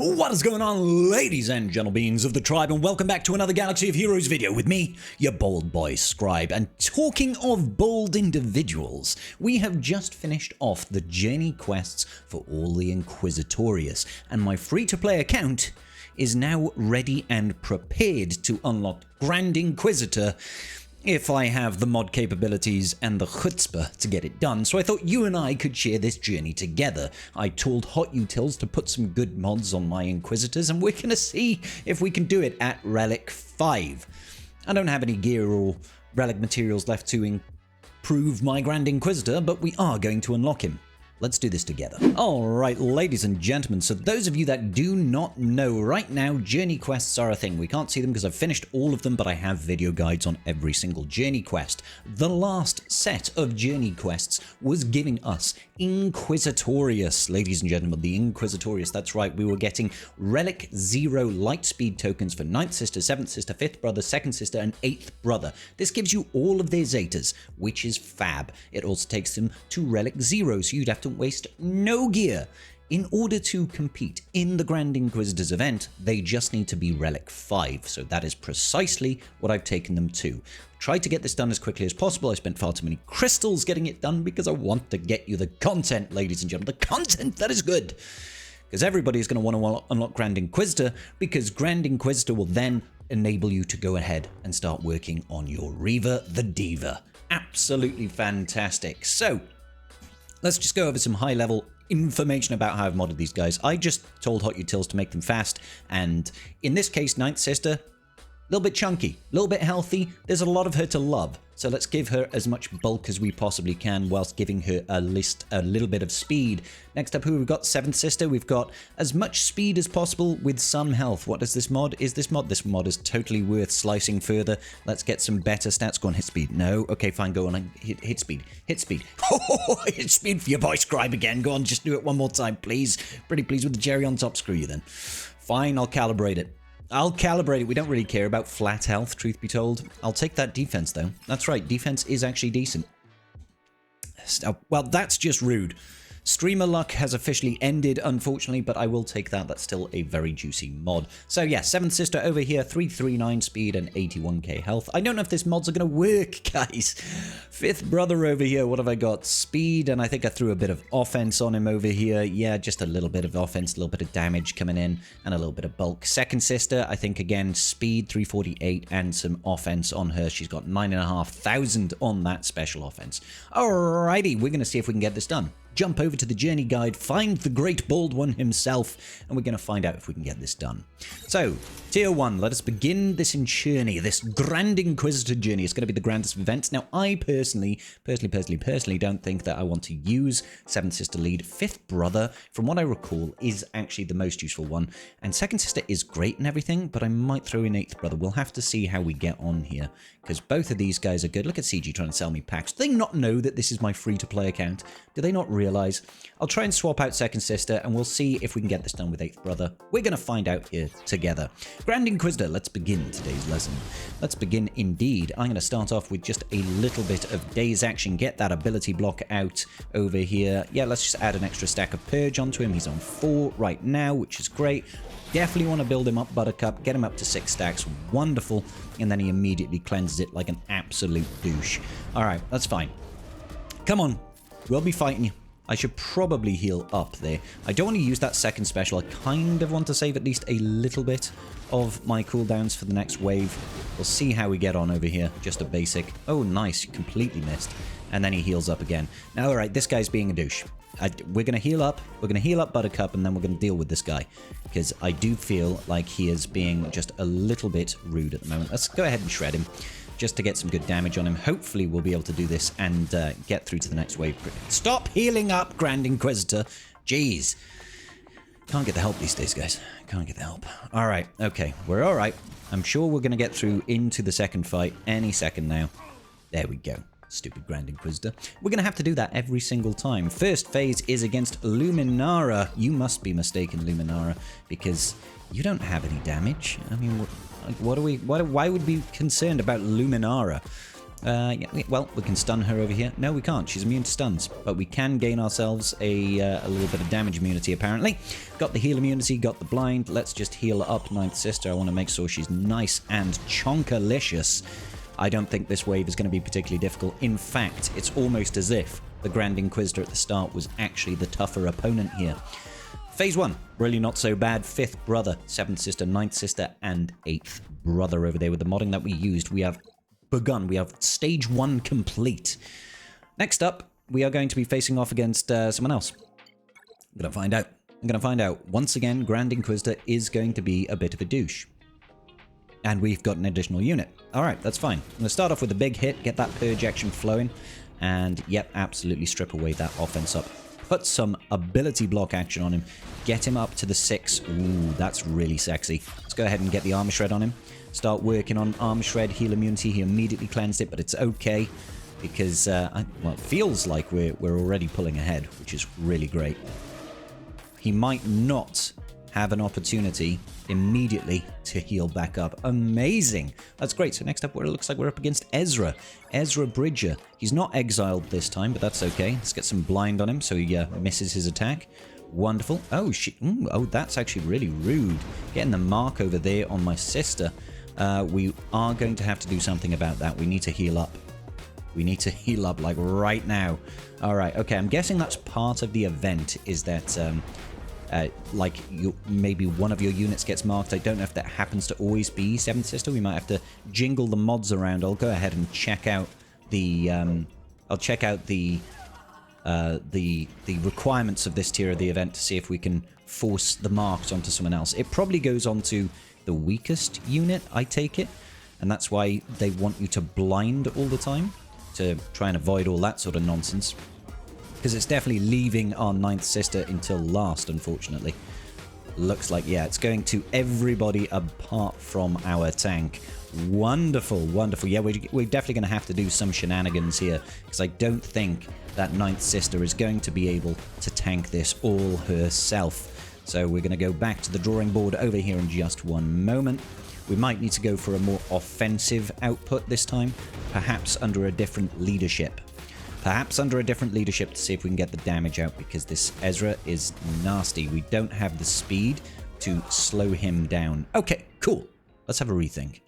What is going on, ladies and gentlemen of the tribe, and welcome back to another Galaxy of Heroes video with me, your bold boy Scrybe. And talking of bold individuals, we have just finished off the journey quests for all the Inquisitorius, and my free-to-play account is now ready and prepared to unlock Grand Inquisitor if I have the mod capabilities and the chutzpah to get it done. So I thought you and I could share this journey together. I told Hot Utils to put some good mods on my Inquisitors, and we're gonna see if we can do it at Relic 5. I don't have any gear or relic materials left to improve my Grand Inquisitor, but we are going to unlock him. Let's do this together. Alright, ladies and gentlemen, so those of you that do not know, right now, journey quests are a thing. We can't see them because I've finished all of them, but I have video guides on every single journey quest. The last set of journey quests was giving us Inquisitorius, ladies and gentlemen, the Inquisitorius, that's right. We were getting Relic 0 Lightspeed tokens for 9th Sister, 7th Sister, 5th Brother, 2nd Sister, and 8th Brother. This gives you all of their Zetas, which is fab. It also takes them to Relic 0, so you'd have to waste no gear. In order to compete in the Grand Inquisitor's event, they just need to be Relic 5, so that is precisely what I've taken them to. Tried to get this done as quickly as possible. I spent far too many crystals getting it done because I want to get you the content, ladies and gentlemen, the content that is good. Because everybody's going to want to unlock Grand Inquisitor, because Grand Inquisitor will then enable you to go ahead and start working on your Reaver the Diva. Absolutely fantastic. So, let's just go over some high-level information about how I've modded these guys. I just told Hot Utils to make them fast, and in this case, 9th Sister, a little bit chunky, a little bit healthy. There's a lot of her to love, so let's give her as much bulk as we possibly can whilst giving her a little bit of speed. Next up, who we've got? 7th Sister. We've got as much speed as possible with some health. What is this mod? This mod is totally worth slicing further. Let's get some better stats. Go on, hit speed. No? Okay, fine, go on. Hit speed. Hit speed. Hit speed for your boy Scrybe again. Go on, just do it one more time, please. Pretty pleased with the cherry on top. Screw you then. Fine, I'll calibrate it. We don't really care about flat health, truth be told. I'll take that defense, though. That's right, defense is actually decent. Well, that's just rude. Streamer luck has officially ended, unfortunately, but I will take that. That's still a very juicy mod. So yeah, 7th Sister over here, 339 speed and 81k health. I don't know if this mod's are going to work, guys. 5th Brother over here, what have I got? Speed, and I think I threw a bit of offense on him over here. Yeah, just a little bit of offense, a little bit of damage coming in, and a little bit of bulk. 2nd Sister, I think, again, speed, 348, and some offense on her. She's got 9,500 on that special offense. Alrighty, we're going to see if we can get this done. Jump over to the journey guide, find the great bold one himself, and we're going to find out if we can get this done. So, tier 1, let us begin this journey, this Grand Inquisitor journey. It's going to be the grandest of events. Now, I personally don't think that I want to use 7th Sister lead. 5th Brother, from what I recall, is actually the most useful one. And 2nd Sister is great and everything, but I might throw in 8th Brother. We'll have to see how we get on here, because both of these guys are good. Look at CG trying to sell me packs. Do they not know that this is my free-to-play account? Do they not realize? I'll try and swap out 2nd Sister, and we'll see if we can get this done with 8th Brother. We're going to find out here together. Grand Inquisitor, let's begin today's lesson. Let's begin indeed. I'm going to start off with just a little bit of Day's Action, get that ability block out over here. Yeah, let's just add an extra stack of Purge onto him. He's on 4 right now, which is great. Definitely want to build him up, Buttercup, get him up to 6 stacks. Wonderful. And then he immediately cleanses it like an absolute douche. All right, that's fine. Come on. We'll be fighting you. I should probably heal up there. I don't want to use that second special. I kind of want to save at least a little bit of my cooldowns for the next wave. We'll see how we get on over here. Just a basic. Oh, nice. Completely missed. And then he heals up again. Now, all right, this guy's being a douche. We're going to heal up. We're going to heal up Buttercup, and then we're going to deal with this guy. Because I do feel like he is being just a little bit rude at the moment. Let's go ahead and shred him, just to get some good damage on him. Hopefully we'll be able to do this and get through to the next wave. Stop healing up, Grand Inquisitor. Jeez. Can't get the help these days, guys. Can't get the help. Alright, okay. We're alright. I'm sure we're going to get through into the second fight any second now. There we go. Stupid Grand Inquisitor. We're going to have to do that every single time. First phase is against Luminara. You must be mistaken, Luminara, because you don't have any damage. I mean, why would we be concerned about Luminara? Yeah, well, we can stun her over here. No, we can't. She's immune to stuns. But we can gain ourselves a little bit of damage immunity, apparently. Got the heal immunity, got the blind. Let's just heal up Ninth Sister. I want to make sure she's nice and chonkalicious. I don't think this wave is going to be particularly difficult. In fact, it's almost as if the Grand Inquisitor at the start was actually the tougher opponent here. Phase 1, really not so bad. 5th brother, 7th sister, 9th sister, and 8th brother over there with the modding that we used. We have begun. We have stage 1 complete. Next up, we are going to be facing off against someone else. I'm going to find out. I'm going to find out. Once again, Grand Inquisitor is going to be a bit of a douche. And we've got an additional unit. Alright, that's fine. I'm going to start off with a big hit, get that purge action flowing, and yep, absolutely strip away that offense up. Put some ability block action on him. Get him up to the 6. Ooh, that's really sexy. Let's go ahead and get the armor shred on him. Start working on armor shred, heal immunity. He immediately cleansed it, but it's okay because well, it feels like we're already pulling ahead, which is really great. He might not have an opportunity immediately to heal back up. Amazing. That's great. So next up, it looks like we're up against Ezra. Ezra Bridger. He's not exiled this time, but that's okay. Let's get some blind on him so he misses his attack. Wonderful. Oh, oh, that's actually really rude. Getting the mark over there on my sister. We are going to have to do something about that. We need to heal up. We need to heal up, like, right now. All right, okay. I'm guessing that's part of the event, is that, like, maybe one of your units gets marked. I don't know if that happens to always be 7th Sister. We might have to jingle the mods around. I'll go ahead and check out the, I'll check out the requirements of this tier of the event to see if we can force the marks onto someone else. It probably goes on to the weakest unit, I take it, and that's why they want you to blind all the time to try and avoid all that sort of nonsense, because it's definitely leaving our 9th sister until last, unfortunately. Looks like, yeah, it's going to everybody apart from our tank. Wonderful, wonderful. Yeah, we're definitely going to have to do some shenanigans here, because I don't think that 9th sister is going to be able to tank this all herself. So we're going to go back to the drawing board over here in just one moment. We might need to go for a more offensive output this time, perhaps under a different leadership. Perhaps under a different leadership to see if we can get the damage out, because this Ezra is nasty. We don't have the speed to slow him down. Okay, cool. Let's have a rethink.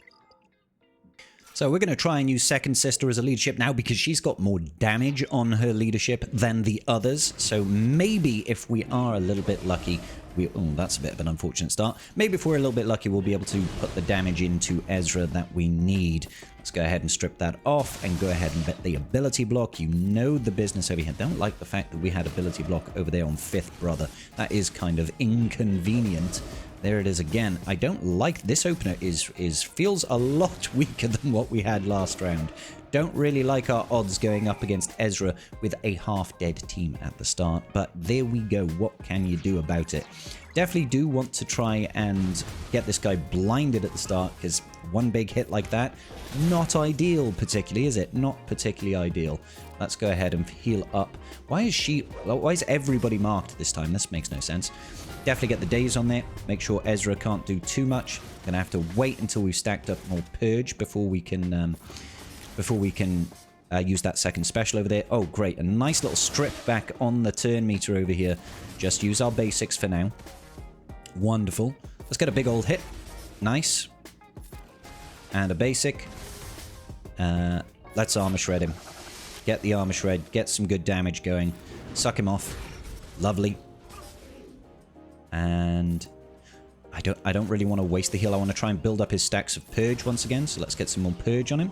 So we're going to try and use 2nd Sister as a leadership now, because she's got more damage on her leadership than the others. So maybe if we are a little bit lucky, oh, that's a bit of an unfortunate start. Maybe if we're a little bit lucky, we'll be able to put the damage into Ezra that we need. Let's go ahead and strip that off and go ahead and bet the ability block. You know the business over here. Don't like the fact that we had ability block over there on 5th brother. That is kind of inconvenient. There it is again. I don't like this opener. Feels a lot weaker than what we had last round. Don't really like our odds going up against Ezra with a half-dead team at the start, but there we go. What can you do about it? Definitely do want to try and get this guy blinded at the start, because one big hit like that, not ideal particularly, is it? Not particularly ideal. Let's go ahead and heal up. Why is everybody marked this time? This makes no sense. Definitely get the days on there. Make sure Ezra can't do too much. Gonna have to wait until we've stacked up more purge before we can use that 2nd special over there. Oh, great. A nice little strip back on the turn meter over here. Just use our basics for now. Wonderful. Let's get a big old hit. Nice. And a basic. Let's armor shred him. Get the armor shred. Get some good damage going. Suck him off. Lovely. And I don't really want to waste the heal. I want to try and build up his stacks of purge once again. So let's get some more purge on him.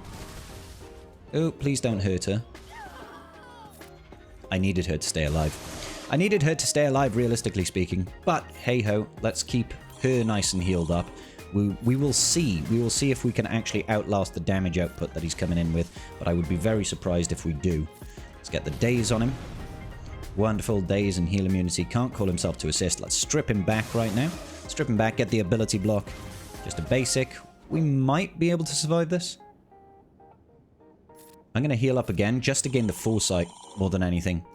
Oh, please don't hurt her. I needed her to stay alive. I needed her to stay alive, realistically speaking. But hey-ho, let's keep her nice and healed up. We will see. We will see if we can actually outlast the damage output that he's coming in with. But I would be very surprised if we do. Let's get the days on him. Wonderful. Days and heal immunity. Can't call himself to assist. Let's strip him back right now. Strip him back. Get the ability block. Just a basic. We might be able to survive this. I'm going to heal up again just to gain the foresight more than anything.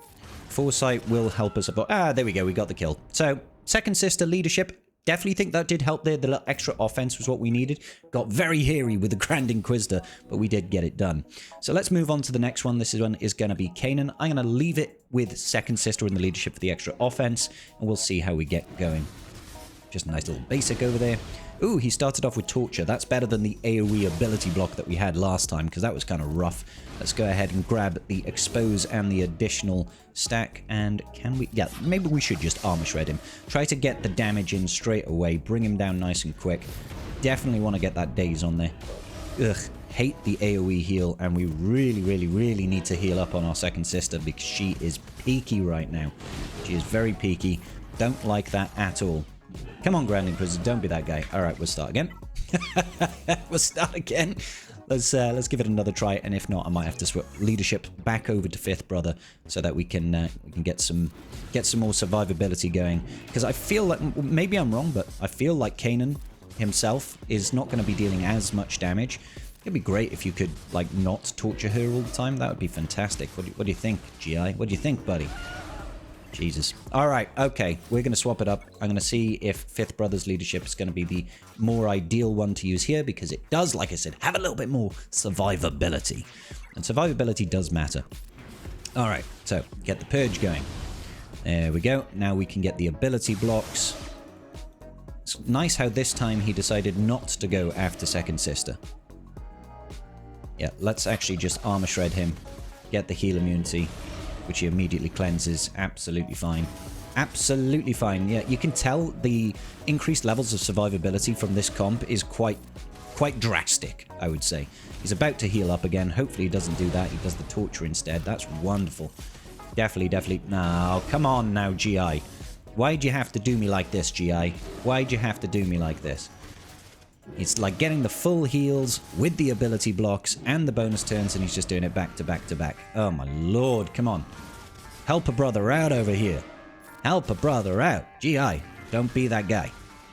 Foresight will help us avoid... Ah, there we go. We got the kill. So, 2nd Sister leadership. definitely think that did help there. The little extra offense was what we needed. Got very hairy with the Grand Inquisitor, but we did get it done. So let's move on to the next one. This one is going to be Kanan. I'm going to leave it with Second Sister in the leadership for the extra offense, and we'll see how we get going. Just a nice little basic over there. Ooh, he started off with Torture. That's better than the AoE ability block that we had last time, because that was kind of rough. Let's go ahead and grab the Expose and the additional stack. And can we... yeah, maybe we should just Armor Shred him. Try to get the damage in straight away. Bring him down nice and quick. Definitely want to get that Daze on there. Ugh, hate the AoE heal. And we really, really, really need to heal up on our Second Sister, because she is peaky right now. She is very peaky. Don't like that at all. Come on, Grand Inquisitor, don't be that guy. All right, we'll start again. We'll start again. Let's give it another try, and if not, I might have to swap leadership back over to Fifth Brother so that we can get some more survivability going. Because I feel like, maybe I'm wrong, but I feel like Kanan himself is not going to be dealing as much damage. It'd be great if you could like not torture her all the time. That would be fantastic. What do you think, GI? What do you think, buddy? Jesus. All right, okay. We're going to swap it up. I'm going to see if Fifth Brother's leadership is going to be the more ideal one to use here, because it does, like I said, have a little bit more survivability. And survivability does matter. All right, so get the Purge going. There we go. Now we can get the ability blocks. It's nice how this time he decided not to go after Second Sister. Yeah, let's actually just Armor Shred him. Get the heal immunity, which he immediately cleanses. Absolutely fine. Absolutely fine. Yeah, you can tell the increased levels of survivability from this comp is quite drastic, I would say. He's about to heal up again. Hopefully he doesn't do that. He does the Torture instead. That's wonderful. Definitely. No, come on now, GI. Why'd you have to do me like this, GI? Why'd you have to do me like this? It's like getting the full heals with the ability blocks and the bonus turns, and he's just doing it back to back to back. Oh my lord, come on. Help a brother out over here. Help a brother out. GI, don't be that guy.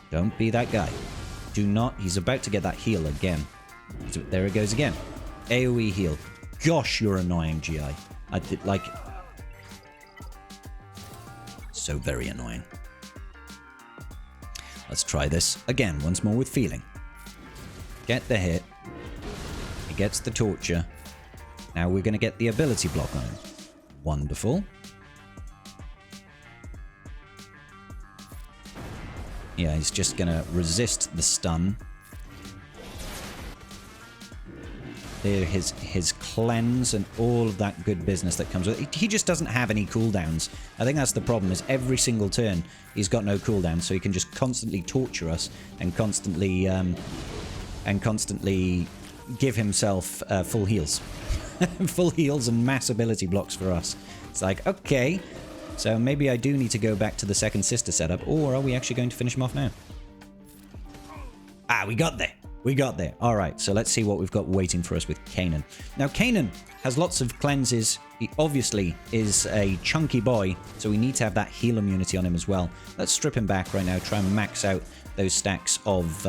Don't be that guy. Do not. He's about to get that heal again. So there it goes again. AoE heal. Gosh, you're annoying, GI. I did like... so very annoying. Let's try this again once more with feeling. Get the hit. He gets the Torture. Now we're going to get the ability block on him. Wonderful. Yeah, he's just going to resist the stun. There, his cleanse and all of that good business that comes with it. He just doesn't have any cooldowns. I think that's the problem, is every single turn he's got no cooldown, so he can just constantly torture us and constantly give himself full heals. Full heals and mass ability blocks for us. It's like, okay, so maybe I do need to go back to the Second Sister setup, or are we actually going to finish him off now? Ah, we got there. We got there. All right, so let's see what we've got waiting for us with Kanan. Now, Kanan has lots of cleanses. He obviously is a chunky boy, so we need to have that heal immunity on him as well. Let's strip him back right now, try and max out those stacks of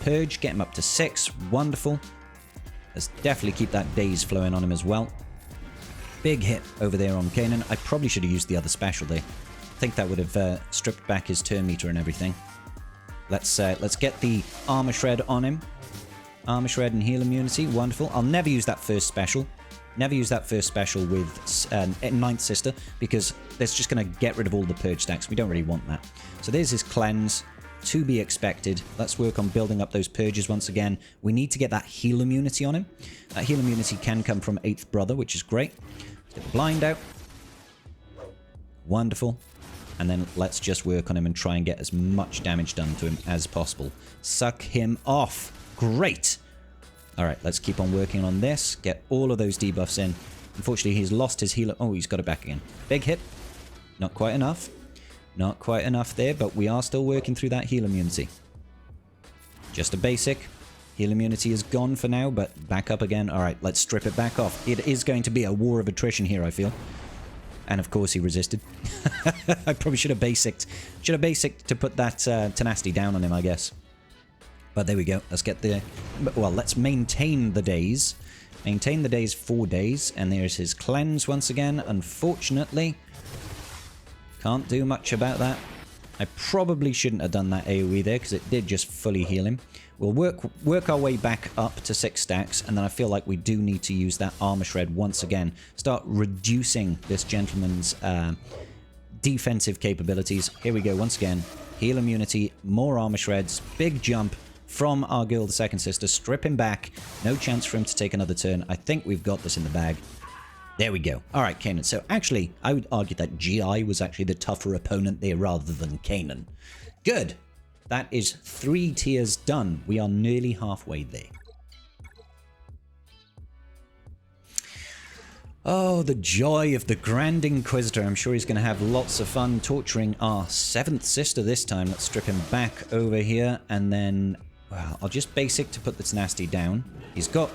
Purge, get him up to 6. Wonderful. Let's definitely keep that Daze flowing on him as well. Big hit over there on Kanan. I probably should have used the other special there. I think that would have stripped back his turn meter and everything. Let's get the Armor Shred on him. Armor Shred and heal immunity. Wonderful. I'll never use that first special. Never use that first special with Ninth Sister, because that's just going to get rid of all the Purge stacks. We don't really want that. So there's his cleanse. To be expected. Let's work on building up those Purges once again. We need to get that heal immunity on him. That heal immunity can come from 8th Brother, which is great. Let's get the blind out. Wonderful. And then let's just work on him and try and get as much damage done to him as possible. Suck him off. Great. All right, let's keep on working on this. Get all of those debuffs in. Unfortunately, he's lost his healer. Oh, he's got it back again. Big hit. Not quite enough. Not quite enough there, but we are still working through that heal immunity. Just a basic. Heal immunity is gone for now, but back up again. All right, let's strip it back off. It is going to be a war of attrition here, I feel. And of course he resisted. I probably should have basicked. Should have basicked to put that tenacity down on him, I guess. But there we go. Let's get the... well, let's maintain the days. Maintain the days 4 days. And there's his cleanse once again. Unfortunately... can't do much about that. I probably shouldn't have done that AoE there because it did just fully heal him. We'll work our way back up to 6 stacks, and then I feel like we do need to use that armor shred once again. Start reducing this gentleman's defensive capabilities. Here we go once again. Heal immunity, more armor shreds, big jump from our girl, the second sister. Strip him back. No chance for him to take another turn. I think we've got this in the bag. There we go. All right, Kanan. So actually, I would argue that GI was actually the tougher opponent there rather than Kanan. Good. That is 3 tiers done. We are nearly halfway there. Oh, the joy of the Grand Inquisitor. I'm sure he's going to have lots of fun torturing our 7th sister this time. Let's strip him back over here. And then, well, I'll just basic to put this nasty down. He's got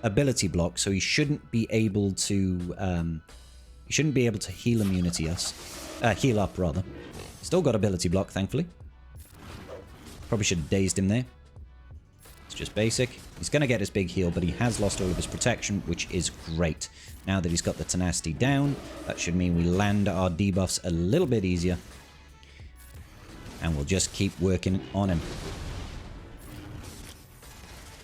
ability block, so he shouldn't be able to heal immunity us. Heal up, rather. Still got ability block, thankfully. Probably should have dazed him there. It's just basic. He's going to get his big heal, but he has lost all of his protection, which is great. Now that he's got the tenacity down, that should mean we land our debuffs a little bit easier. And we'll just keep working on him.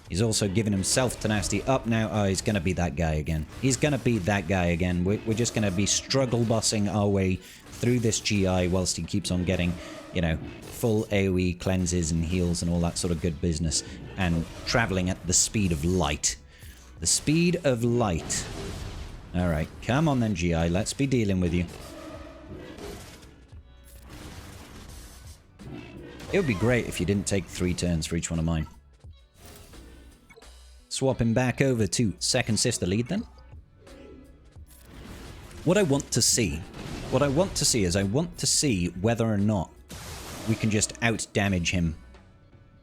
He's also given himself tenacity up now. Oh, he's going to be that guy again. He's going to be that guy again. We're just going to be struggle bussing our way through this GI whilst he keeps on getting, you know, full AoE cleanses and heals and all that sort of good business. And traveling at the speed of light. The speed of light. Alright, come on then, GI. Let's be dealing with you. It would be great if you didn't take 3 turns for each one of mine. Swap him back over to second sister lead then. What I want to see is I want to see whether or not we can just out-damage him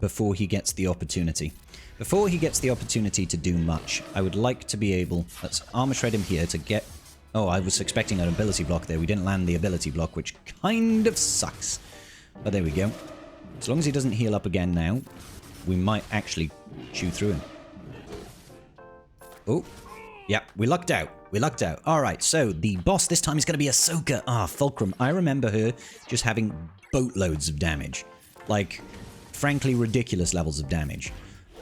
before he gets the opportunity. Before he gets the opportunity to do much, I would like to be able... Let's armor shred him here to get... Oh, I was expecting an ability block there. We didn't land the ability block, which kind of sucks. But there we go. As long as he doesn't heal up again now, we might actually chew through him. Oh, yeah, we lucked out. We lucked out. All right, so the boss this time is going to be Ahsoka. Ah, Fulcrum. I remember her just having boatloads of damage. Like, frankly, ridiculous levels of damage.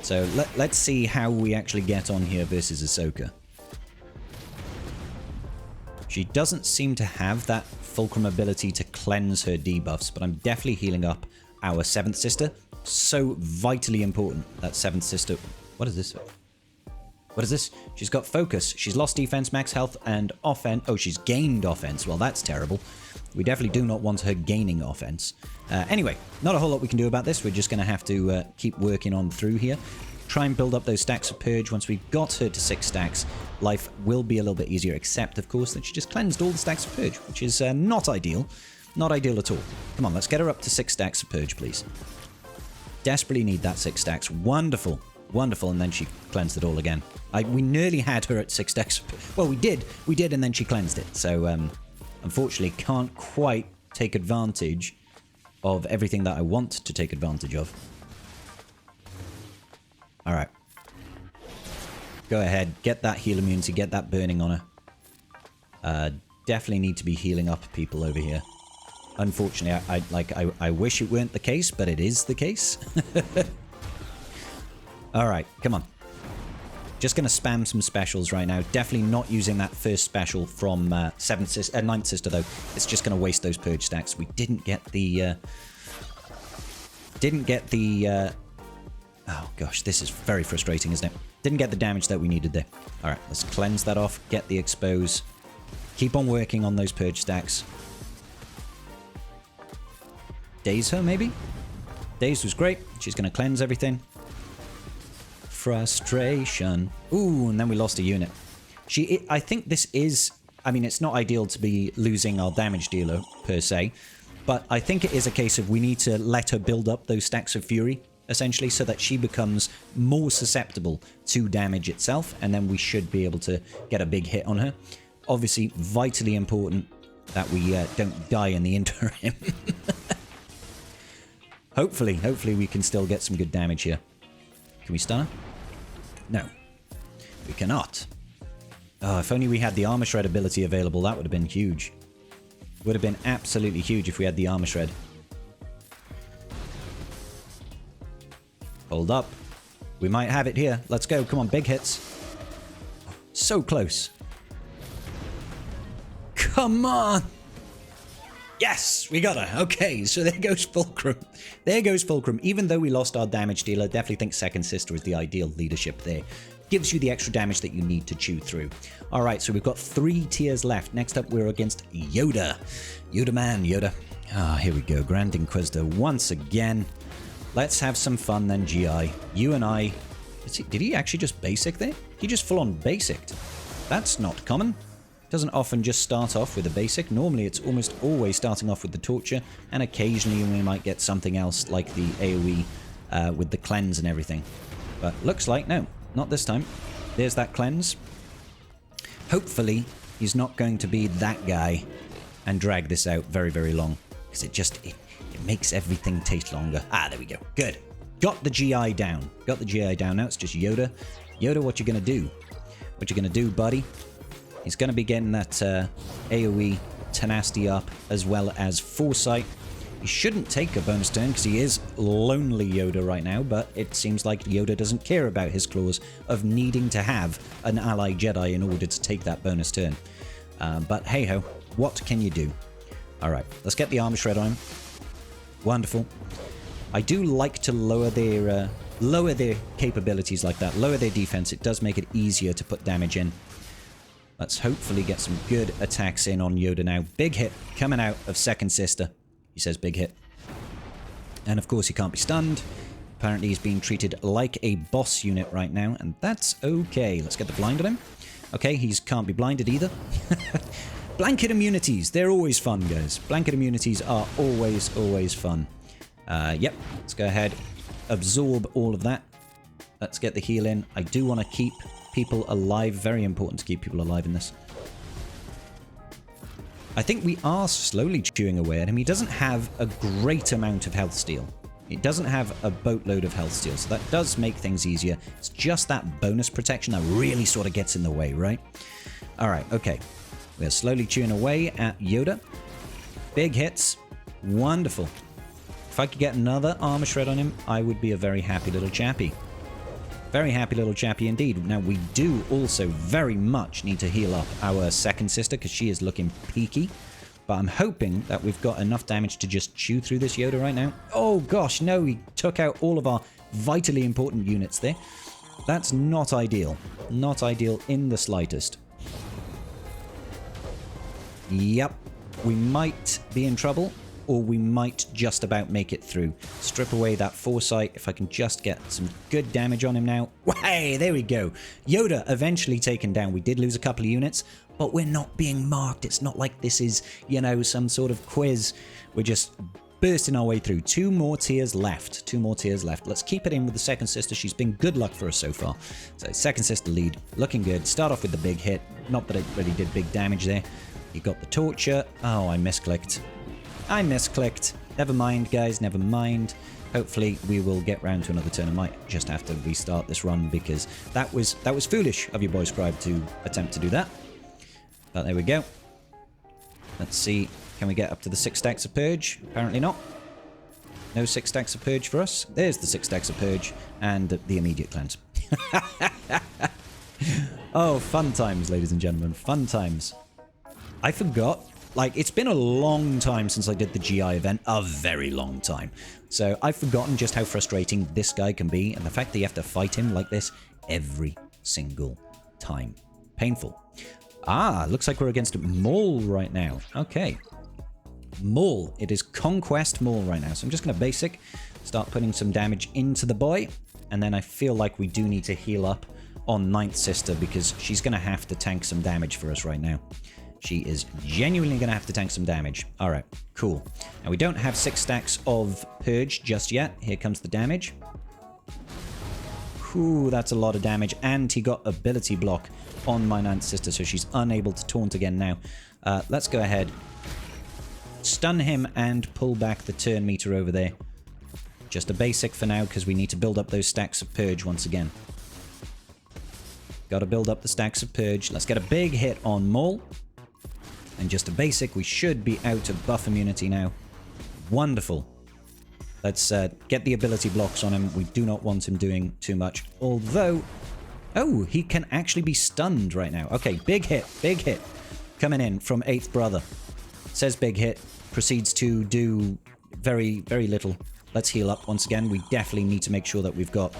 So let's see how we actually get on here versus Ahsoka. She doesn't seem to have that Fulcrum ability to cleanse her debuffs, but I'm definitely healing up our 7th sister. So vitally important, that 7th sister. What is this? What is this? She's got focus. She's lost defense, max health, and offense. Oh, she's gained offense. Well, that's terrible. We definitely do not want her gaining offense. Anyway, not a whole lot we can do about this. We're just going to have to keep working on through here. Try and build up those stacks of Purge. Once we've got her to 6 stacks, life will be a little bit easier, except, of course, that she just cleansed all the stacks of Purge, which is not ideal. Not ideal at all. Come on, let's get her up to 6 stacks of Purge, please. Desperately need that 6 stacks. Wonderful. Wonderful, and then she cleansed it all again. We nearly had her at 6 stacks. Well, we did, and then she cleansed it. So, unfortunately, can't quite take advantage of everything that I want to take advantage of. Alright. Go ahead, get that heal immunity, get that burning on her. Definitely need to be healing up people over here. Unfortunately, I wish it weren't the case, but it is the case. Alright, come on. Just going to spam some specials right now. Definitely not using that first special from 9th sister, though. It's just going to waste those Purge stacks. We didn't get the... oh, gosh, this is very frustrating, isn't it? Didn't get the damage that we needed there. Alright, let's cleanse that off. Get the expose. Keep on working on those Purge stacks. Daze her, maybe? Daze was great. She's going to cleanse everything. Frustration. Ooh, and then we lost a unit. I think this is... I mean, it's not ideal to be losing our damage dealer, per se. But I think it is a case of we need to let her build up those stacks of fury, essentially, so that she becomes more susceptible to damage itself. And then we should be able to get a big hit on her. Obviously, vitally important that we don't die in the interim. Hopefully we can still get some good damage here. Can we stun her? No. We cannot. Oh, if only we had the armor shred ability available, that would have been huge. Would have been absolutely huge if we had the armor shred. Hold up. We might have it here. Let's go. Come on, big hits. So close. Come on. Yes, we got her. Okay, so there goes Fulcrum. There goes Fulcrum. Even though we lost our damage dealer, definitely think Second Sister is the ideal leadership there. Gives you the extra damage that you need to chew through. All right, so we've got 3 tiers left. Next up, we're against Yoda. Yoda man, Yoda. Ah, here we go. Grand Inquisitor once again. Let's have some fun then, GI. You and I... Did he actually just basic there? He just full-on basicked. That's not common. Doesn't often just start off with a basic. Normally it's almost always starting off with the torture, and occasionally we might get something else like the AoE with the cleanse and everything. But looks like, no, not this time. There's that cleanse. Hopefully he's not going to be that guy and drag this out very, very long, because it makes everything taste longer. Ah, there we go. Good. Got the GI down. Got the GI down. Now it's just Yoda. Yoda, what you gonna do? What you gonna do, buddy? He's going to be getting that AoE tenacity up, as well as foresight. He shouldn't take a bonus turn because he is lonely Yoda right now, but it seems like Yoda doesn't care about his clause of needing to have an ally Jedi in order to take that bonus turn. But hey-ho, what can you do? Alright, let's get the armor shred on him. Wonderful. I do like to lower their capabilities like that, lower their defense. It does make it easier to put damage in. Let's hopefully get some good attacks in on Yoda now. Big hit coming out of Second Sister. He says big hit. And of course he can't be stunned. Apparently he's being treated like a boss unit right now, and that's okay. Let's get the blind on him. Okay, he can't be blinded either. Blanket immunities. They're always fun, guys. Blanket immunities are always, always fun. Yep, let's go ahead. Absorb all of that. Let's get the heal in. I do want to keep people alive. Very important to keep people alive in this. I think we are slowly chewing away at him. He doesn't have a great amount of health steal. He doesn't have a boatload of health steal, so that does make things easier. It's just that bonus protection that really sort of gets in the way, right? Alright, okay. We're slowly chewing away at Yoda. Big hits. Wonderful. If I could get another armor shred on him, I would be a very happy little chappy. Very happy little chappy indeed. Now, we do also very much need to heal up our Second Sister because she is looking peaky. But I'm hoping that we've got enough damage to just chew through this Yoda right now. Oh gosh, no, he took out all of our vitally important units there. That's not ideal. Not ideal in the slightest. Yep, we might be in trouble, or we might just about make it through. Strip away that foresight. If I can just get some good damage on him now. Hey, there we go. Yoda eventually taken down. We did lose a couple of units, but we're not being marked. It's not like this is, you know, some sort of quiz. We're just bursting our way through. 2 more tiers left. 2 more tiers left. Let's keep it in with the Second Sister. She's been good luck for us so far. So Second Sister lead. Looking good. Start off with the big hit. Not that it really did big damage there. You got the torture. Oh, I misclicked. I misclicked. Never mind, guys. Never mind. Hopefully, we will get round to another turn. I might just have to restart this run because that was foolish of your boy Scrybe to attempt to do that. But there we go. Let's see. Can we get up to the 6 stacks of Purge? Apparently not. No 6 stacks of Purge for us. There's the 6 stacks of Purge and the immediate cleanse. Oh, fun times, ladies and gentlemen. Fun times. I forgot. Like, it's been a long time since I did the GI event. A very long time. So I've forgotten just how frustrating this guy can be, and the fact that you have to fight him like this every single time. Painful. Ah, looks like we're against Maul right now. Okay. Maul. It is Conquest Maul right now. So I'm just going to basic, start putting some damage into the boy, and then I feel like we do need to heal up on Ninth Sister because she's going to have to tank some damage for us right now. She is genuinely going to have to tank some damage. All right, cool. Now, we don't have 6 stacks of Purge just yet. Here comes the damage. Whew, that's a lot of damage. And he got ability block on my Ninth Sister, so she's unable to taunt again now. Let's go ahead. Stun him and pull back the turn meter over there. Just a basic for now, because we need to build up those stacks of Purge once again. Got to build up the stacks of Purge. Let's get a big hit on Maul. And just a basic, we should be out of buff immunity now. Wonderful. Let's get the ability blocks on him. We do not want him doing too much. Although, oh, he can actually be stunned right now. Okay, big hit, big hit. Coming in from 8th Brother. Says big hit. Proceeds to do very, very little. Let's heal up once again. We definitely need to make sure that we've got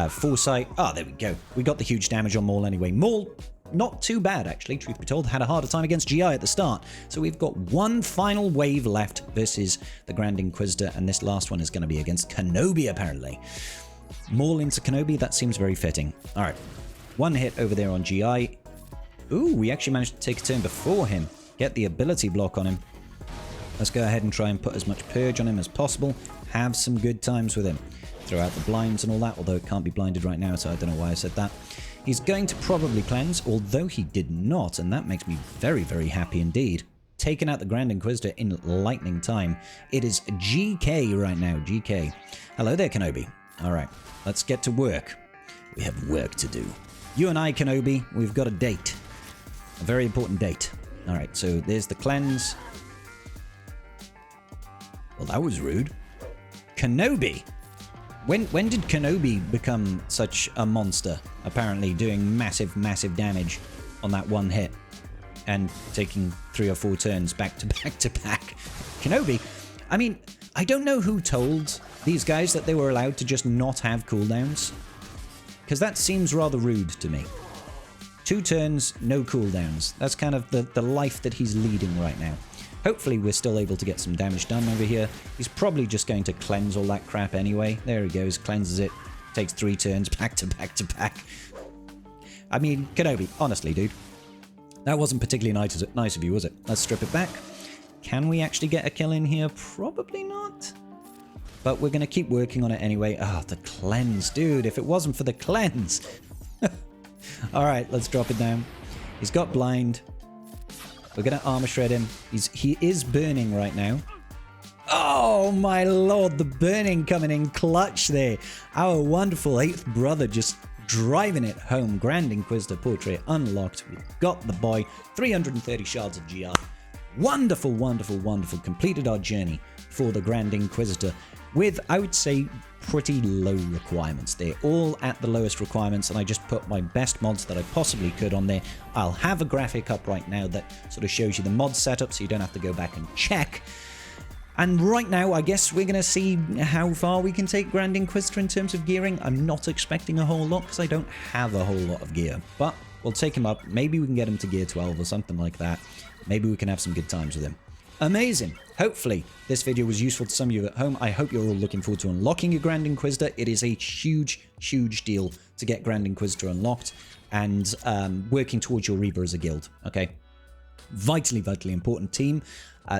foresight. Ah, there we go. We got the huge damage on Maul anyway. Maul, not too bad, actually, truth be told. Had a harder time against GI at the start. So we've got one final wave left versus the Grand Inquisitor, and this last one is going to be against Kenobi, apparently. Maul into Kenobi, that seems very fitting. All right, one hit over there on GI. Ooh, we actually managed to take a turn before him. Get the ability block on him. Let's go ahead and try and put as much purge on him as possible. Have some good times with him. Throw out the blinds and all that, although it can't be blinded right now, so I don't know why I said that. He's going to probably cleanse, although he did not, and that makes me very, very happy indeed. Taking out the Grand Inquisitor in lightning time. It is GK right now, GK. Hello there, Kenobi. All right, let's get to work. We have work to do. You and I, Kenobi, we've got a date. A very important date. All right, so there's the cleanse. Well, that was rude. Kenobi. When did Kenobi become such a monster? Apparently doing massive, massive damage on that one hit. And taking 3 or 4 turns back to back to back. Kenobi, I mean, I don't know who told these guys that they were allowed to just not have cooldowns. Because that seems rather rude to me. 2 turns, no cooldowns. That's kind of the life that he's leading right now. Hopefully we're still able to get some damage done over here. He's probably just going to cleanse all that crap anyway. There he goes, cleanses it. Takes 3 turns back to back to back. I mean, Kenobi, honestly, dude. That wasn't particularly nice of you, was it? Let's strip it back. Can we actually get a kill in here? Probably not. But we're going to keep working on it anyway. Ah, the cleanse, dude. If it wasn't for the cleanse. All right, let's drop it down. He's got blind. We're going to armor shred him. He is burning right now. Oh, my lord. The burning coming in clutch there. Our wonderful 8th brother just driving it home. Grand Inquisitor portrait unlocked. We've got the boy. 330 shards of GR. Wonderful, wonderful, wonderful. Completed our journey for the Grand Inquisitor with, I would say, pretty low requirements. They're all at the lowest requirements, and I just put my best mods that I possibly could on there. I'll have a graphic up right now that sort of shows you the mod setup, so you don't have to go back and check. And right now, I guess we're going to see how far we can take Grand Inquisitor in terms of gearing. I'm not expecting a whole lot, because I don't have a whole lot of gear. But we'll take him up. Maybe we can get him to gear 12 or something like that. Maybe we can have some good times with him. Amazing. Hopefully this video was useful to some of you at home. I hope you're all looking forward to unlocking your Grand Inquisitor. It is a huge, huge deal to get Grand Inquisitor unlocked and working towards your Reaver as a guild. Okay. Vitally, vitally important team.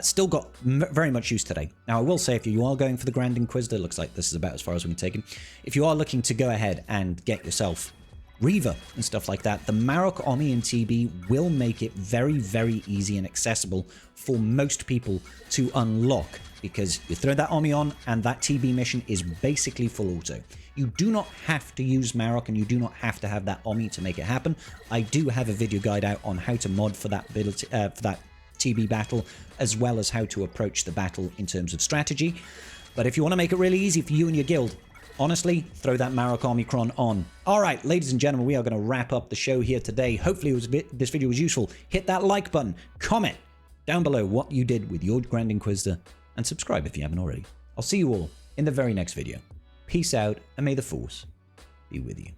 Still got very much use today. Now, I will say, if you are going for the Grand Inquisitor, looks like this is about as far as we can take him. If you are looking to go ahead and get yourself Reaver and stuff like that, the Marok Omi and TB will make it very, very easy and accessible for most people to unlock, because you throw that Omi on and that TB mission is basically full auto. You do not have to use Marok, and you do not have to have that Omi to make it happen. I do have a video guide out on how to mod for that ability, for that TB battle, as well as how to approach the battle in terms of strategy. But if you want to make it really easy for you and your guild, honestly, throw that Marok Omicron on. All right, ladies and gentlemen, we are going to wrap up the show here today. Hopefully this video was useful. Hit that like button, comment down below what you did with your Grand Inquisitor, and subscribe if you haven't already. I'll see you all in the very next video. Peace out, and may the Force be with you.